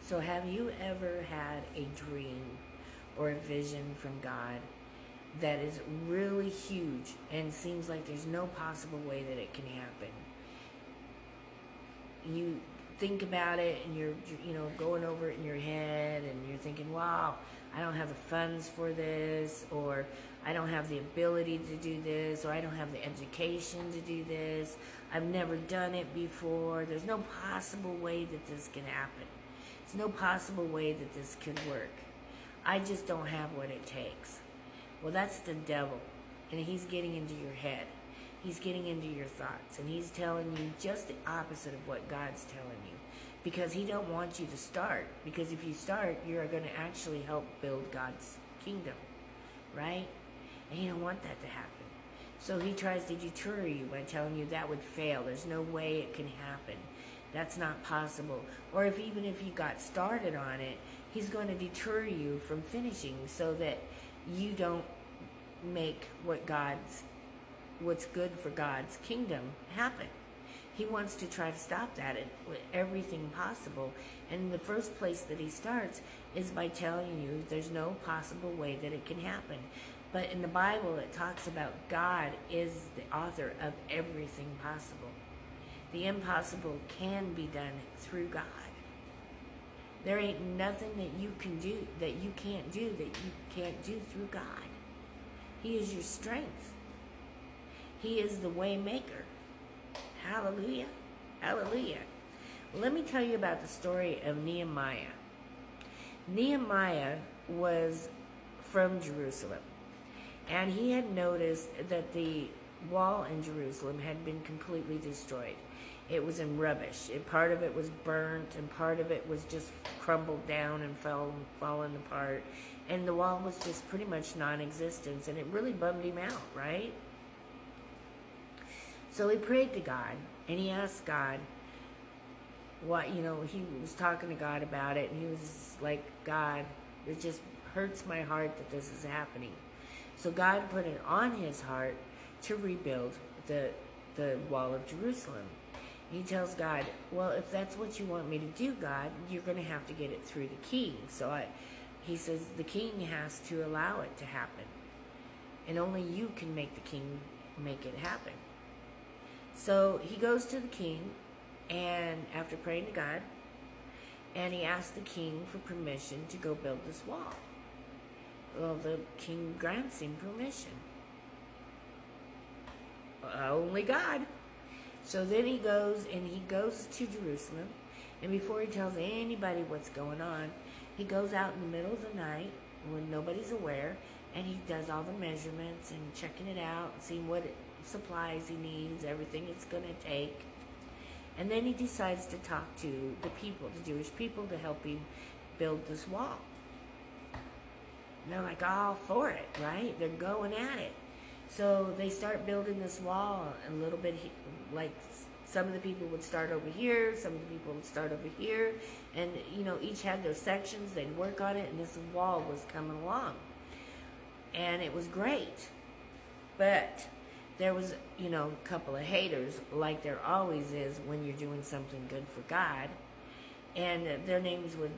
So have you ever had a dream or a vision from God that is really huge and seems like there's no possible way that it can happen? You think about it and you're going over it in your head and you're thinking, wow, I don't have the funds for this, or I don't have the ability to do this, or I don't have the education to do this, I've never done it before, there's no possible way that this can happen, there's no possible way that this could work, I just don't have what it takes. Well, that's the devil, and he's getting into your head. He's getting into your thoughts, and he's telling you just the opposite of what God's telling you, because he don't want you to start, because if you start, you're going to actually help build God's kingdom, right? And you don't want that to happen. So he tries to deter you by telling you that would fail. There's no way it can happen. That's not possible. Or even if you got started on it, he's going to deter you from finishing so that you don't make what's good for God's kingdom happen. He wants to try to stop that with everything possible. And the first place that he starts is by telling you there's no possible way that it can happen. But in the Bible, it talks about God is the author of everything possible. The impossible can be done through God. There ain't nothing that you can do, that you can't do, that you can't do through God. He is your strength. He is the way maker. Hallelujah. Hallelujah. Well, let me tell you about the story of Nehemiah. Nehemiah was from Jerusalem, and he had noticed that the wall in Jerusalem had been completely destroyed. It was in rubbish. Part of it was burnt, and part of it was just crumbled down and fallen apart. And the wall was just pretty much non-existent, and it really bummed him out, right? So he prayed to God, and he asked God he was talking to God about it, and he was like, God, it just hurts my heart that this is happening. So God put it on his heart to rebuild the wall of Jerusalem. He tells God, well, if that's what you want me to do, God, you're going to have to get it through the king. He says the king has to allow it to happen. And only you can make the king make it happen. So he goes to the king, and after praying to God, and he asks the king for permission to go build this wall. Well, the king grants him permission. Only God. So then he goes to Jerusalem, and before he tells anybody what's going on, he goes out in the middle of the night when nobody's aware, and he does all the measurements and checking it out, seeing what supplies he needs, everything it's going to take. And then he decides to talk to the Jewish people, to help him build this wall. And they're like all for it, right? They're going at it. So they start building this wall a little bit, like some of the people would start over here, some of the people would start over here, and each had their sections, they'd work on it, and this wall was coming along. And it was great. But there was, a couple of haters, like there always is when you're doing something good for God. And their names were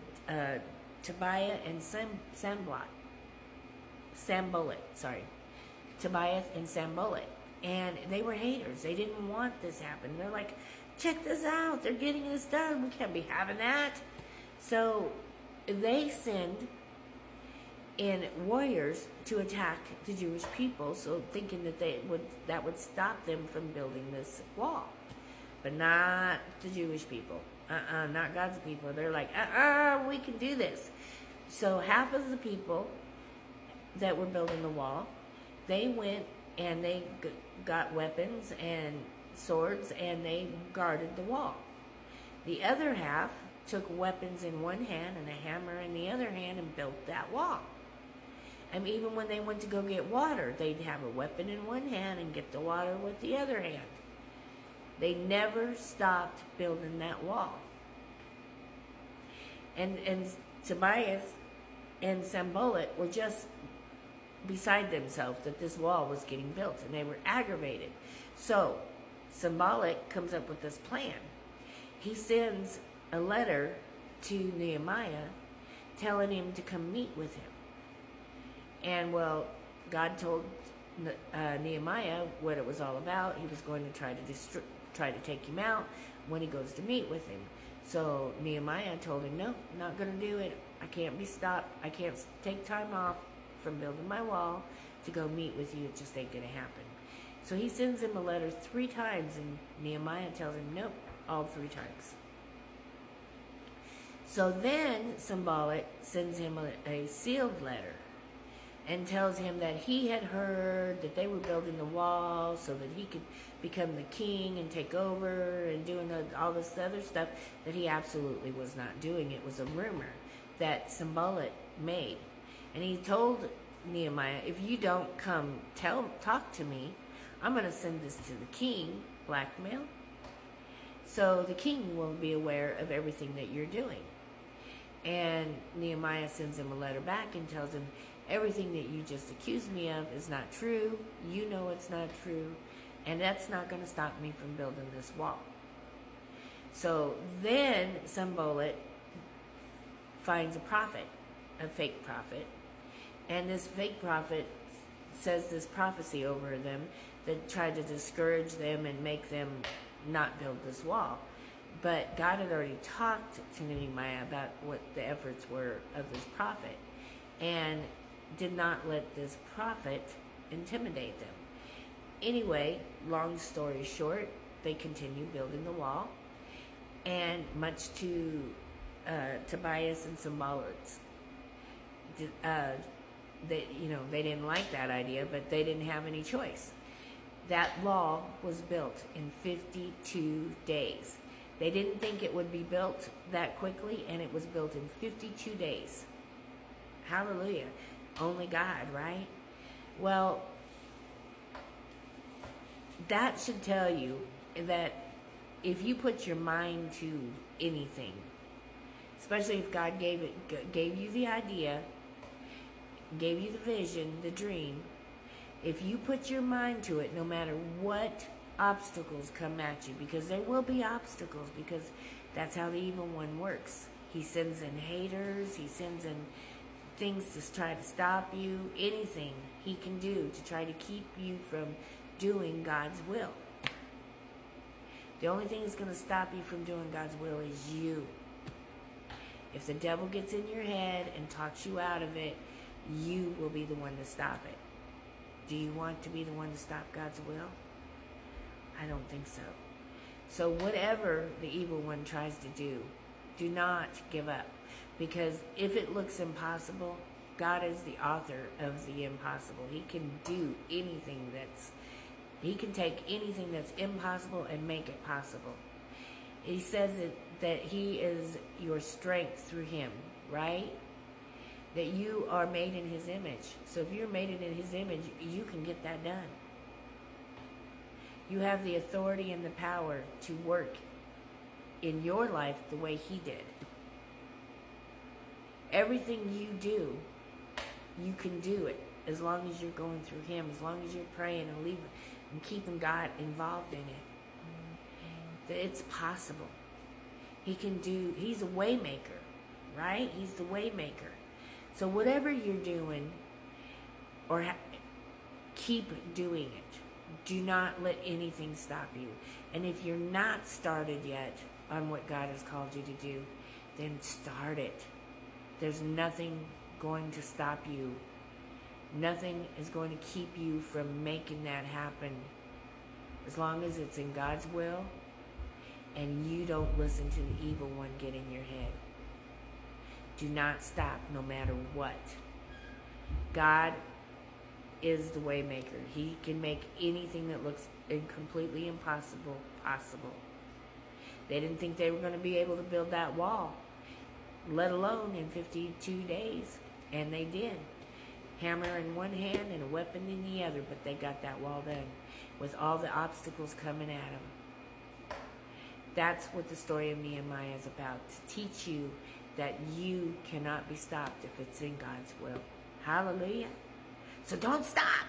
Tobiah and Sanballat. Tobiah and Sanballat. And they were haters. They didn't want this happen. They're like, check this out. They're getting this done. We can't be having that. So they send in warriors to attack the Jewish people, so thinking that would stop them from building this wall. But not the Jewish people. Not God's people. They're like, we can do this. So half of the people that were building the wall, they went and they got weapons and swords, and they guarded the wall. The other half took weapons in one hand and a hammer in the other hand and built that wall. And even when they went to go get water, they'd have a weapon in one hand and get the water with the other hand. They never stopped building that wall. And Tobias and Sanballat were just beside themselves that this wall was getting built, and they were aggravated. So Sanballat comes up with this plan. He sends a letter to Nehemiah, telling him to come meet with him. And well, God told Nehemiah what it was all about. He was going to try to take him out when he goes to meet with him. So Nehemiah told him, no, I'm not going to do it. I can't be stopped. I can't take time off from building my wall to go meet with you. It just ain't going to happen. So he sends him a letter 3 times, and Nehemiah tells him, nope, all 3 times. So then Sanballat sends him a sealed letter and tells him that he had heard that they were building the wall so that he could become the king and take over and doing all this other stuff that he absolutely was not doing. It was a rumor that Sanballat made. And he told Nehemiah, if you don't come talk to me, I'm going to send this to the king, blackmail. So the king will be aware of everything that you're doing. And Nehemiah sends him a letter back and tells him, everything that you just accused me of is not true. You know it's not true. And that's not going to stop me from building this wall. So then Sanballat finds a prophet, a fake prophet. And this fake prophet says this prophecy over them that tried to discourage them and make them not build this wall. But God had already talked to Nehemiah about what the efforts were of this prophet, and did not let this prophet intimidate them. Anyway, long story short, they continue building the wall, and much to Tobias and Sanballat's, they didn't like that idea, but they didn't have any choice. That wall was built in 52 days. They didn't think it would be built that quickly, and it was built in 52 days. Hallelujah. Only God, right? Well, that should tell you that if you put your mind to anything, especially if God gave you the idea, gave you the vision, the dream, if you put your mind to it, no matter what obstacles come at you, because there will be obstacles, because that's how the evil one works. He sends in haters, he sends in things to try to stop you, anything he can do to try to keep you from doing God's will. The only thing that's going to stop you from doing God's will is you. If the devil gets in your head and talks you out of it, you will be the one to stop it. Do you want to be the one to stop God's will? I don't think so. So whatever the evil one tries to do, do not give up. Because if it looks impossible, God is the author of the impossible. He can do anything he can take anything that's impossible and make it possible. He says that he is your strength through him, right? That you are made in his image. So if you're made in his image, you can get that done. You have the authority and the power to work in your life the way he did. Everything you do, you can do it as long as you're going through him, as long as you're praying and keeping God involved in it. It's possible. He's a way maker, right? He's the way maker. So whatever you're doing, keep doing it. Do not let anything stop you. And if you're not started yet on what God has called you to do, then start it. There's nothing going to stop you. Nothing is going to keep you from making that happen. As long as it's in God's will and you don't listen to the evil one get in your head. Do not stop no matter what. God is the way maker. He can make anything that looks completely impossible possible. They didn't think they were going to be able to build that wall, let alone in 52 days, and they did. Hammer in one hand and a weapon in the other, but they got that wall done with all the obstacles coming at them. That's what the story of Nehemiah is about, to teach you that you cannot be stopped if it's in God's will. Hallelujah. So don't stop.